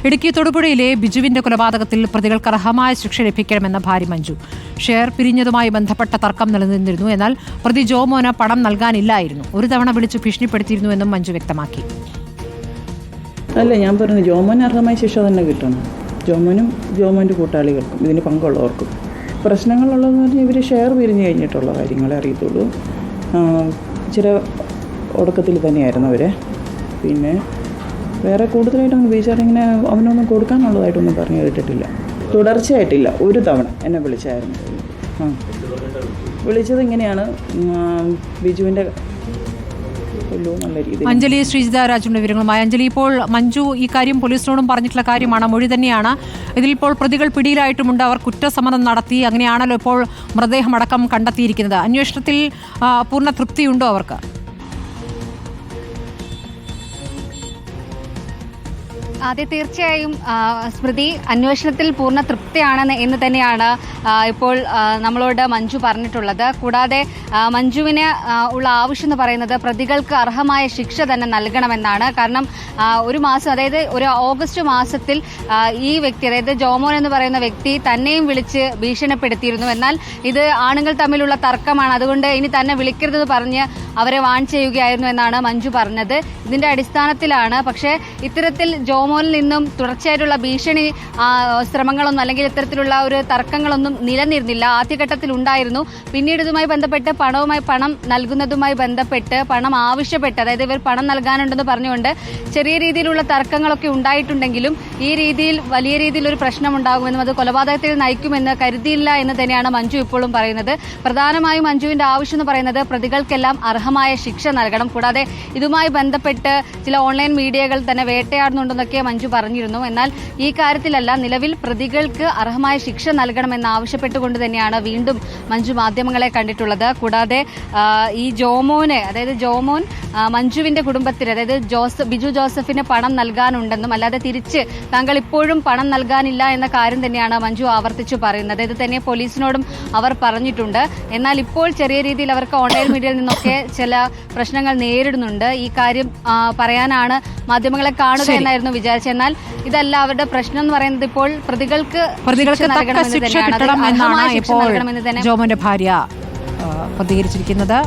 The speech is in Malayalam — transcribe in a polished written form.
ഇടുക്കി തൊടുപുഴയിലെ ബിജുവിന്റെ കൊലപാതകത്തിൽ പ്രതികൾക്ക് അർഹമായ ശിക്ഷ ലഭിക്കണമെന്ന ഭാര്യ മഞ്ജു. ഷെയർ പിരിഞ്ഞതുമായി ബന്ധപ്പെട്ട തർക്കം നിലനിന്നിരുന്നു. എന്നാൽ പ്രതി ജോമോന് പണം നൽകാനില്ലായിരുന്നു. ഒരു തവണ വിളിച്ച് ഭീഷണിപ്പെടുത്തിയിരുന്നുവെന്നും മഞ്ജു വ്യക്തമാക്കി. അല്ല, ഞാൻ പറഞ്ഞു ജോമോന് അർഹമായ ശിക്ഷ തന്നെ കിട്ടണം. ജോമോനും ജോമോൻ്റെ കൂട്ടാളികൾക്കും ഇതിന് പങ്കുള്ളവർക്കും. പ്രശ്നങ്ങളുള്ളതെന്ന് പറഞ്ഞാൽ ഇവർ ഷെയർ പിരിഞ്ഞ് കഴിഞ്ഞിട്ടുള്ള കാര്യങ്ങളെ അറിയത്തുള്ളൂ. ഇച്ചിരി ഒടുക്കത്തിൽ തന്നെയായിരുന്നു അവരെ. പിന്നെ വേറെ കൂടുതലായിട്ടൊന്നും ബീച്ചാറിങ്ങനെ അവനൊന്നും കൊടുക്കാനുള്ളതായിട്ടൊന്നും പറഞ്ഞു കേട്ടിട്ടില്ല. തുടർച്ചയായിട്ടില്ല. ഒരു തവണ എന്നെ വിളിച്ചായിരുന്നു. വിളിച്ചത് ഇങ്ങനെയാണ്, ബിജുവിൻ്റെ നല്ല രീതിയിൽ. അഞ്ജലി ശ്രീജിത രാജുവിന്റെ വിവരങ്ങളുമായി. അഞ്ജലി, ഇപ്പോൾ മഞ്ജു ഈ കാര്യം പോലീസിനോടും പറഞ്ഞിട്ടുള്ള കാര്യമാണ്, മൊഴി തന്നെയാണ്. ഇതിൽ ഇപ്പോൾ പ്രതികൾ പിടിയിലായിട്ടുമുണ്ട്. അവർ കുറ്റസമ്മതം നടത്തി. അങ്ങനെയാണല്ലോ ഇപ്പോൾ മൃതദേഹം അടക്കം കണ്ടെത്തിയിരിക്കുന്നത്. അന്വേഷണത്തിൽ പൂർണ്ണ തൃപ്തിയുണ്ടോ അവർക്ക്? അതെ, തീർച്ചയായും സ്മൃതി, അന്വേഷണത്തിൽ പൂർണ്ണ തൃപ്തിയാണെന്ന് എന്ന് തന്നെയാണ് ഇപ്പോൾ നമ്മളോട് മഞ്ജു പറഞ്ഞിട്ടുള്ളത്. കൂടാതെ മഞ്ജുവിന് ഉള്ള ആവശ്യം എന്ന് പറയുന്നത് പ്രതികൾക്ക് അർഹമായ ശിക്ഷ തന്നെ നൽകണമെന്നാണ്. കാരണം ഒരു മാസം, അതായത് ഒരു ഓഗസ്റ്റ് മാസത്തിൽ ഈ വ്യക്തി, അതായത് ജോമോൻ എന്ന് പറയുന്ന വ്യക്തി തന്നെയും വിളിച്ച് ഭീഷണിപ്പെടുത്തിയിരുന്നു. എന്നാൽ ഇത് ആണുങ്ങൾ തമ്മിലുള്ള തർക്കമാണ്, അതുകൊണ്ട് ഇനി തന്നെ വിളിക്കരുതെന്ന് പറഞ്ഞ് അവരെ വാൺ ചെയ്യുകയായിരുന്നു എന്നാണ് മഞ്ജു പറഞ്ഞത്. ഇതിന്റെ അടിസ്ഥാനത്തിലാണ്. പക്ഷേ ഇത്തരത്തിൽ ജോമോനിൽ നിന്നും തുടർച്ചയായിട്ടുള്ള ഭീഷണി ശ്രമങ്ങളൊന്നും അല്ലെങ്കിൽ ഇത്തരത്തിലുള്ള ഒരു തർക്കങ്ങളൊന്നും നിലനിന്നിരുന്നില്ല. ആദ്യഘട്ടത്തിൽ ഉണ്ടായിരുന്നു. പിന്നീട് ഇതുമായി ബന്ധപ്പെട്ട് പണം നൽകുന്നതുമായി ബന്ധപ്പെട്ട് പണം ആവശ്യപ്പെട്ട്, അതായത് ഇവർ പണം നൽകാനുണ്ടെന്ന് പറഞ്ഞുകൊണ്ട് ചെറിയ രീതിയിലുള്ള തർക്കങ്ങളൊക്കെ ഉണ്ടായിട്ടുണ്ടെങ്കിലും ഈ രീതിയിൽ വലിയ രീതിയിൽ ഒരു പ്രശ്നം ഉണ്ടാകുമെന്നും അത് കൊലപാതകത്തിൽ നയിക്കുമെന്ന് കരുതിയില്ല എന്ന് തന്നെയാണ് മഞ്ജു ഇപ്പോഴും പറയുന്നത്. പ്രധാനമായും മഞ്ജുവിന്റെ ആവശ്യം എന്ന് പറയുന്നത് പ്രതികൾക്കെല്ലാം അർഹമായ ശിക്ഷ നൽകണം. കൂടാതെ ഇതുമായി ബന്ധപ്പെട്ട് ചില ഓൺലൈൻ മീഡിയകൾ തന്നെ വേട്ടയാടുന്നുണ്ടെന്നൊക്കെ മഞ്ജു പറഞ്ഞിരുന്നു. എന്നാൽ ഈ കാര്യത്തിലല്ല, നിലവിൽ പ്രതികൾക്ക് അർഹമായ ശിക്ഷ നൽകണമെന്ന് ആവശ്യപ്പെട്ടുകൊണ്ട് തന്നെയാണ് വീണ്ടും മഞ്ജു മാധ്യമങ്ങളെ കണ്ടിട്ടുള്ളത്. കൂടാതെ ഈ ജോമോന്, അതായത് ജോമോൻ മഞ്ജുവിന്റെ കുടുംബത്തിന്, അതായത് ബിജു ജോസഫിന് പണം നൽകാനുണ്ടെന്നും അല്ലാതെ തിരിച്ച് താങ്കൾ ഇപ്പോഴും പണം നൽകാനില്ല എന്ന കാര്യം തന്നെയാണ് മഞ്ജു ആവർത്തിച്ചു പറയുന്നത്. ഇത് തന്നെ പോലീസിനോടും അവർ പറഞ്ഞിട്ടുണ്ട്. എന്നാൽ ഇപ്പോൾ ചെറിയ രീതിയിൽ അവർക്ക് ഓൺലൈൻ മീഡിയയിൽ നിന്നൊക്കെ ചില പ്രശ്നങ്ങൾ നേരിടുന്നുണ്ട്. ഈ കാര്യം പറയാനാണ് മാധ്യമങ്ങളെ കാണുക എന്നായിരുന്നു വിചാരിച്ചത്. എന്നാൽ ഇതല്ല അവരുടെ പ്രശ്നം എന്ന് പറയുന്നത്. ഇപ്പോൾ പ്രതികൾക്ക് തക്ക ശിക്ഷ കിട്ടണമെന്നാണ് ഇപ്പോൾ ജോമോന്റെ ഭാര്യ പ്രതികരിച്ചിരിക്കുന്നത്.